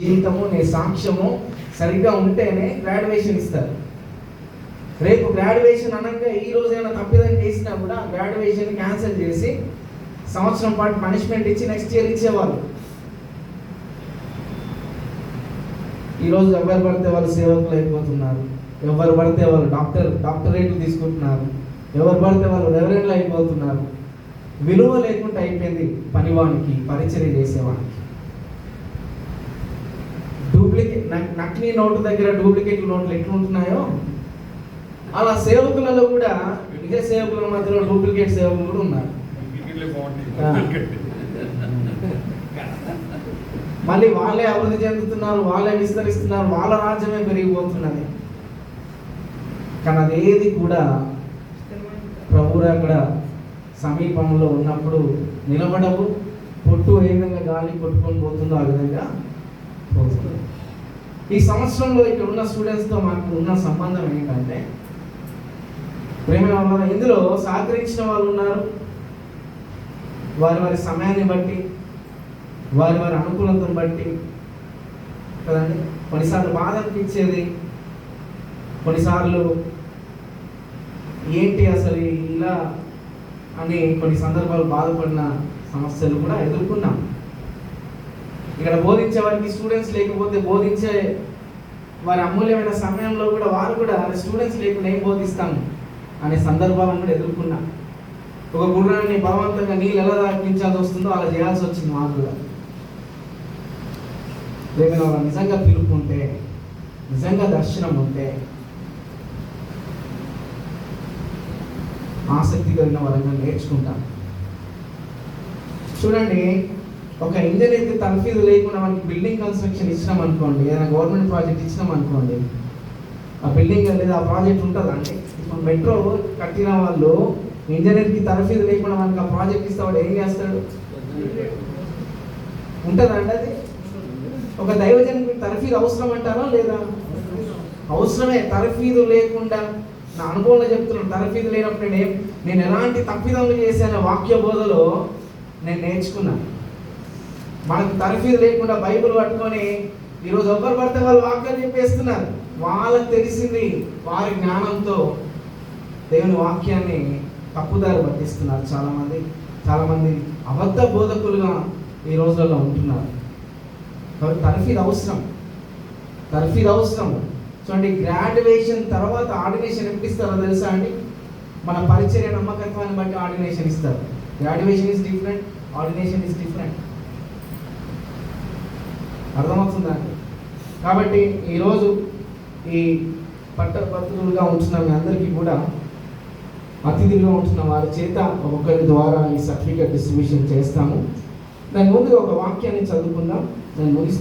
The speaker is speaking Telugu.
జీవితము నీ సాక్ష్యము సరిగ్గా ఉంటేనే గ్రాడ్యుయేషన్ ఇస్తారు. రేపు గ్రాడ్యుయేషన్ అనగా ఈ రోజు ఏమైనా తప్పిదం చేసినా కూడా గ్రాడ్యుయేషన్ క్యాన్సిల్ చేసి సంవత్సరం పాటు పనిష్మెంట్ ఇచ్చి నెక్స్ట్ ఇయర్ ఇచ్చేవాళ్ళు. ఈరోజు ఎవరు పడితే వాళ్ళు సేవకులు అయిపోతున్నారు, ఎవరు పడితే వాళ్ళు డాక్టరేట్లు తీసుకుంటున్నారు, ఎవరు పడితే వాళ్ళు రెవరెండ్లు అయిపోతున్నారు. విలువ లేకుండా అయిపోయింది పనివానికి, పరిచర్య చేసేవానికి. నకిలీ నోటు దగ్గర డూప్లికేట్ నోట్లు ఎట్లుంటున్నాయో అలా సేవకులలో కూడా నిజ సేవకుల మధ్యలో డూప్లికేట్ సేవకులు కూడా ఉన్నారు. మళ్ళీ వాళ్ళే అభివృద్ధి చెందుతున్నారు, వాళ్ళే విస్తరిస్తున్నారు, వాళ్ళ రాజ్యమే పెరిగిపోతున్నది. కానీ అదేది కూడా ప్రభువు అక్కడ సమీపంలో ఉన్నప్పుడు నిలబడవు. పొట్టు ఏ విధంగా గాలి కొట్టుకొని పోతుందో ఆ విధంగా పోతుంది. ఈ సంవత్సరంలో ఇక్కడ ఉన్న స్టూడెంట్స్తో మాకు ఉన్న సంబంధం ఏంటంటే, ప్రేమ ఇందులో సహకరించిన వాళ్ళు ఉన్నారు. వారి వారి సమయాన్ని బట్టి, వారి వారి అనుకూలతను బట్టి కదండి. కొన్నిసార్లు బాధ అనిపించేది, కొన్నిసార్లు ఏంటి అసలు ఇలా అని కొన్ని సందర్భాలు బాధపడిన సమస్యలు కూడా ఎదుర్కొన్నాం. ఇక్కడ బోధించే వారికి స్టూడెంట్స్ లేకపోతే బోధించే వారి అమూల్యమైన సమయంలో కూడా వారు కూడా స్టూడెంట్స్ లేకుండా ఏం బోధిస్తాము అనే సందర్భాలను కూడా ఎదుర్కొన్నాం. ఒక గుర్రాన్ని బలవంతంగా నీళ్ళు ఎలా దాటించాల్సి వస్తుందో అలా చేయాల్సి వచ్చింది మాకు కూడా. లేకపోతే వాళ్ళు నిజంగా పిలుపుంటే, నిజంగా దర్శనం ఉంటే, ఆసక్తి కలిగిన వాళ్ళని నేర్చుకుంటాం. చూడండి, ఒక ఇంజనీర్కి తరఫీదు లేకుండా మనకి బిల్డింగ్ కన్స్ట్రక్షన్ ఇచ్చినాం అనుకోండి, ఏదైనా గవర్నమెంట్ ప్రాజెక్ట్ ఇచ్చినాం అనుకోండి, ఆ బిల్డింగ్ లేదా ఆ ప్రాజెక్ట్ ఉంటుందా అండి? ఇప్పుడు మెట్రో కట్టిన వాళ్ళు ఇంజనీర్కి తరఫీదు లేకుండా మనకి ఆ ప్రాజెక్ట్ ఇస్తే వాడు ఏం చేస్తాడు? ఉంటుందండి అది? ఒక దైవజనుడికి తరఫీదు అవసరం అంటారా లేదా? అవసరమే. తరఫీదు లేకుండా నా అనుభవంలో చెప్తున్నాను, తరఫీదు లేనప్పుడు నేను ఎలాంటి తప్పిదములు చేశాను వాక్య బోధలో నేను నేర్చుకున్నాను. మనకు తరఫీదు లేకుండా బైబిల్ పట్టుకొని ఈరోజు ఎవరు పడితే వాళ్ళు వాక్యాలు చెప్పేస్తున్నారు. వాళ్ళకి తెలిసింది వారి జ్ఞానంతో దేవుని వాక్యాన్ని తప్పుదారి పట్టిస్తున్నారు. చాలామంది అబద్ధ బోధకులుగా ఈ రోజులలో ఉంటున్నారు. కాబట్టి తరఫీదు అవసరం. చూడండి, గ్రాడ్యుయేషన్ తర్వాత ఆర్డినేషన్ ఎప్పుడు ఇస్తారో తెలుసా అండి? మన పరిచర్య నమ్మకత్వాన్ని బట్టి ఆర్డినేషన్ ఇస్తారు. Graduation is different, ordination is different. అర్థమవుతుందా? కాబట్టి ఈరోజు ఈ పట్టభద్రులుగా ఉంటున్న మీ అందరికీ కూడా, అతిథులుగా ఉంటున్న వారి చేత ఒక్కొక్కరి ద్వారా ఈ సర్టిఫికేట్ డిస్ట్రిబ్యూషన్ చేస్తాము. దాని ముందుగా ఒక వాక్యాన్ని చదువుకుందాం. దాని ముగిస్తాం.